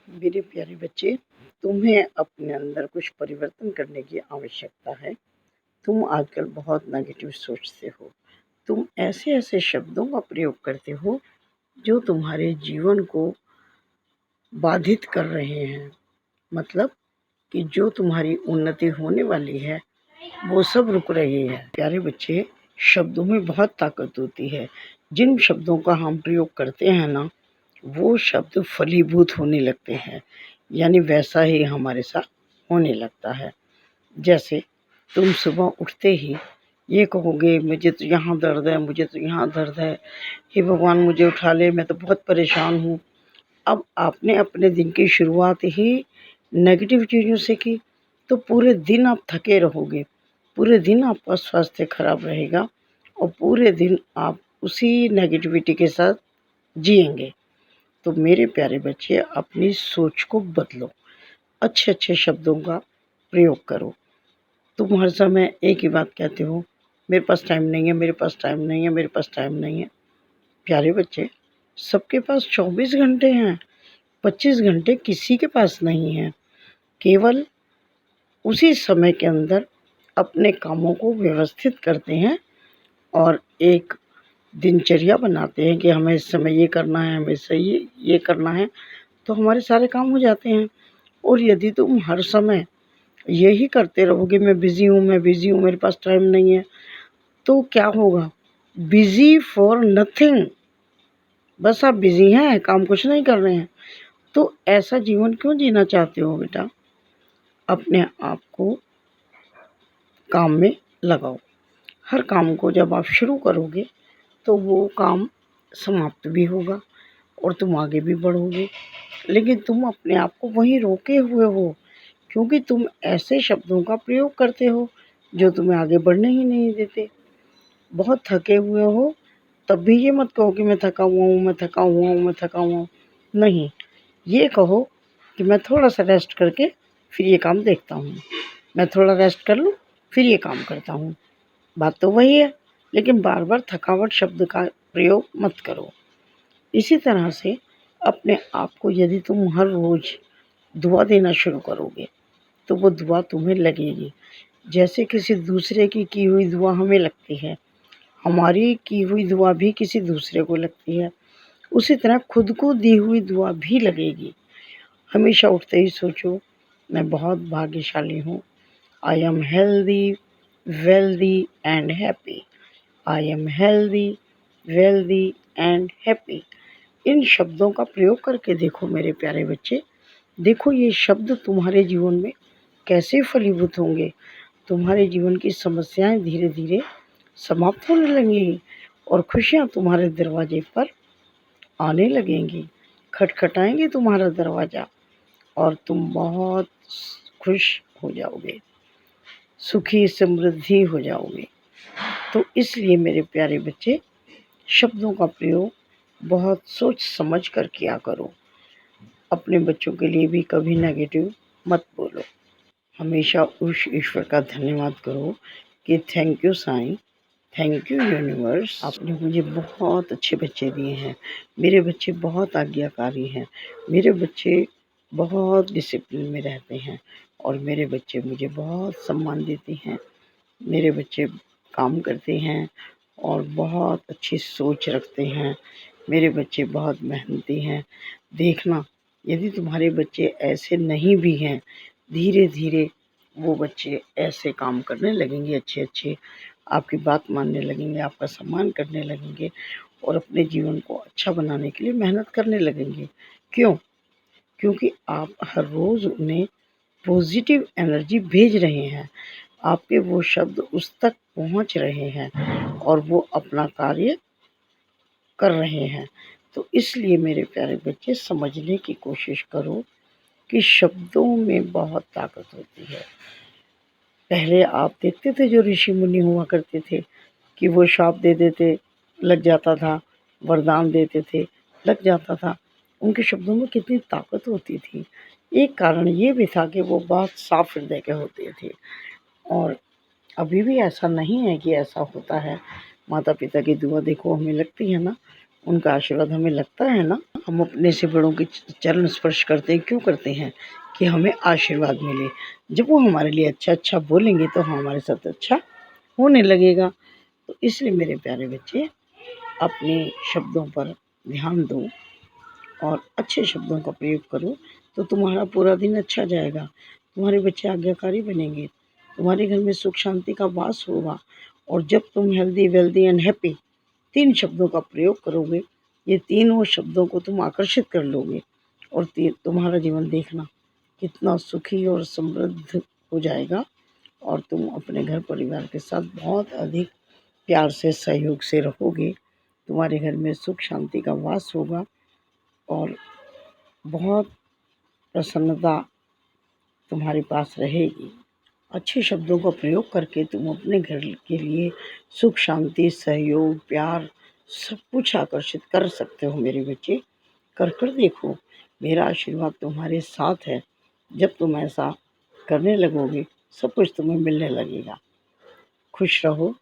मेरे प्यारे बच्चे, तुम्हें अपने अंदर कुछ परिवर्तन करने की आवश्यकता है। तुम आजकल बहुत नेगेटिव सोचते हो। तुम ऐसे-ऐसे शब्दों का प्रयोग करते हो जो तुम्हारे जीवन को बाधित कर रहे हैं। मतलब कि जो तुम्हारी उन्नति होने वाली है, वो सब रुक रही है। प्यारे बच्चे, शब्दों में बहुत ताकत होती है। जिन शब्दों का हम प्रयोग करते हैं ना, वो शब्द फलीभूत होने लगते हैं, यानी वैसा ही हमारे साथ होने लगता है। जैसे तुम सुबह उठते ही ये कहोगे, मुझे तो यहाँ दर्द है, मुझे तो यहाँ दर्द है, हे भगवान मुझे उठा ले, मैं तो बहुत परेशान हूँ। अब आपने अपने दिन की शुरुआत ही नेगेटिव चीज़ों से की, तो पूरे दिन आप थके रहोगे, पूरे दिन आपका स्वास्थ्य खराब रहेगा और पूरे दिन आप उसी नेगेटिविटी के साथ जिएंगे। तो मेरे प्यारे बच्चे, अपनी सोच को बदलो, अच्छे-अच्छे शब्दों का प्रयोग करो। तुम हर समय एक ही बात कहते हो, मेरे पास टाइम नहीं है, मेरे पास टाइम नहीं है, मेरे पास टाइम नहीं है। प्यारे बच्चे, सबके पास 24 घंटे हैं, 25 घंटे किसी के पास नहीं है। केवल उसी समय के अंदर अपने कामों को व्यवस्थित करते हैं और एक दिनचर्या बनाते हैं कि हमें इस समय ये करना है, हमें सही ये करना है, तो हमारे सारे काम हो जाते हैं। और यदि तुम हर समय यही करते रहोगे, मैं बिज़ी हूँ, मैं बिज़ी हूँ, मेरे पास टाइम नहीं है, तो क्या होगा? Busy for nothing. बस आप बिज़ी हैं, काम कुछ नहीं कर रहे हैं। तो ऐसा जीवन क्यों जीना चाहते हो बेटा? अपने आप को काम में लगाओ। हर काम को जब आप शुरू करोगे, तो वो काम समाप्त भी होगा और तुम आगे भी बढ़ोगे। लेकिन तुम अपने आप को वहीं रोके हुए हो, क्योंकि तुम ऐसे शब्दों का प्रयोग करते हो जो तुम्हें आगे बढ़ने ही नहीं देते। बहुत थके हुए हो, तब भी ये मत कहो कि मैं थका हुआ हूँ, मैं थका हुआ हूँ, मैं थका हुआ हूँ। नहीं, ये कहो कि मैं थोड़ा-सा रेस्ट करके फिर ये काम देखता हूँ। मैं थोड़ा रेस्ट कर लूँ, फिर ये काम करता हूँ। बात तो वही है, लेकिन बार-बार थकावट शब्द का प्रयोग मत करो। इसी तरह से अपने आप को यदि तुम हर रोज़ दुआ देना शुरू करोगे, तो वो दुआ तुम्हें लगेगी। जैसे किसी दूसरे की हुई दुआ हमें लगती है, हमारी की हुई दुआ भी किसी दूसरे को लगती है। उसी तरह खुद को दी हुई दुआ भी लगेगी। हमेशा उठते ही सोचो, मैं बहुत भाग्यशाली हूँ। I am healthy, wealthy and happy. I am healthy, wealthy and happy. इन शब्दों का प्रयोग करके देखो मेरे प्यारे बच्चे। देखो ये शब्द तुम्हारे जीवन में कैसे फलीभूत होंगे। तुम्हारे जीवन की समस्याएं धीरे-धीरे समाप्त होने लगेंगी और खुशियाँ तुम्हारे दरवाजे पर आने लगेंगी, खटखटाएँगे तुम्हारा दरवाज़ा और तुम बहुत खुश हो जाओगे, सुखी समृद्धि हो जाओगे। तो इसलिए मेरे प्यारे बच्चे, शब्दों का प्रयोग बहुत सोच समझ कर किया करो। अपने बच्चों के लिए भी कभी नेगेटिव मत बोलो। हमेशा उस ईश्वर का धन्यवाद करो कि thank you Sai, thank you universe, आपने मुझे बहुत अच्छे बच्चे दिए हैं। मेरे बच्चे बहुत आज्ञाकारी हैं, मेरे बच्चे बहुत डिसिप्लिन में रहते हैं और मेरे बच्चे मुझे बहुत सम्मान देते हैं। मेरे बच्चे काम करते हैं और बहुत अच्छी सोच रखते हैं। मेरे बच्चे बहुत मेहनती हैं। देखना, यदि तुम्हारे बच्चे ऐसे नहीं भी हैं, धीरे-धीरे वो बच्चे ऐसे काम करने लगेंगे अच्छे-अच्छे, आपकी बात मानने लगेंगे, आपका सम्मान करने लगेंगे और अपने जीवन को अच्छा बनाने के लिए मेहनत करने लगेंगे। क्यों? क्योंकि आप हर रोज़ उन्हें पॉजिटिव एनर्जी भेज रहे हैं। आपके वो शब्द उस तक पहुँच रहे हैं और वो अपना कार्य कर रहे हैं। तो इसलिए मेरे प्यारे बच्चे, समझने की कोशिश करो कि शब्दों में बहुत ताकत होती है। पहले आप देखते थे जो ऋषि मुनि हुआ करते थे कि वो श्राप दे देते, लग जाता था, वरदान देते थे, लग जाता था। उनके शब्दों में कितनी ताकत होती थी। एक कारण ये भी था कि वो बहुत साफ हृदय के होते थे और अभी भी ऐसा नहीं है कि ऐसा होता है। माता-पिता की दुआ देखो हमें लगती है ना, उनका आशीर्वाद हमें लगता है ना, हम अपने से बड़ों के चरण स्पर्श करते हैं, क्यों करते हैं? कि हमें आशीर्वाद मिले। जब वो हमारे लिए अच्छा-अच्छा बोलेंगे तो हमारे साथ अच्छा होने लगेगा। तो इसलिए मेरे प्यारे बच्चे, अपने शब्दों पर ध्यान दो और अच्छे शब्दों का प्रयोग करो, तो तुम्हारा पूरा दिन अच्छा जाएगा। तुम्हारे बच्चे आज्ञाकारी बनेंगे, तुम्हारे घर में सुख शांति का वास होगा। और जब तुम हेल्दी, वेल्दी एंड हैप्पी 3 शब्दों का प्रयोग करोगे, ये तीनों शब्दों को तुम आकर्षित कर लोगे और तुम्हारा जीवन देखना कितना सुखी और समृद्ध हो जाएगा। और तुम अपने घर परिवार के साथ बहुत अधिक प्यार से, सहयोग से रहोगे। तुम्हारे घर में सुख शांति का वास होगा और बहुत प्रसन्नता तुम्हारे पास रहेगी। अच्छे शब्दों का प्रयोग करके तुम अपने घर के लिए सुख शांति, सहयोग, प्यार सब कुछ आकर्षित कर सकते हो मेरे बच्चे। कर कर देखो, मेरा आशीर्वाद तुम्हारे साथ है। जब तुम ऐसा करने लगोगे, सब कुछ तुम्हें मिलने लगेगा। खुश रहो,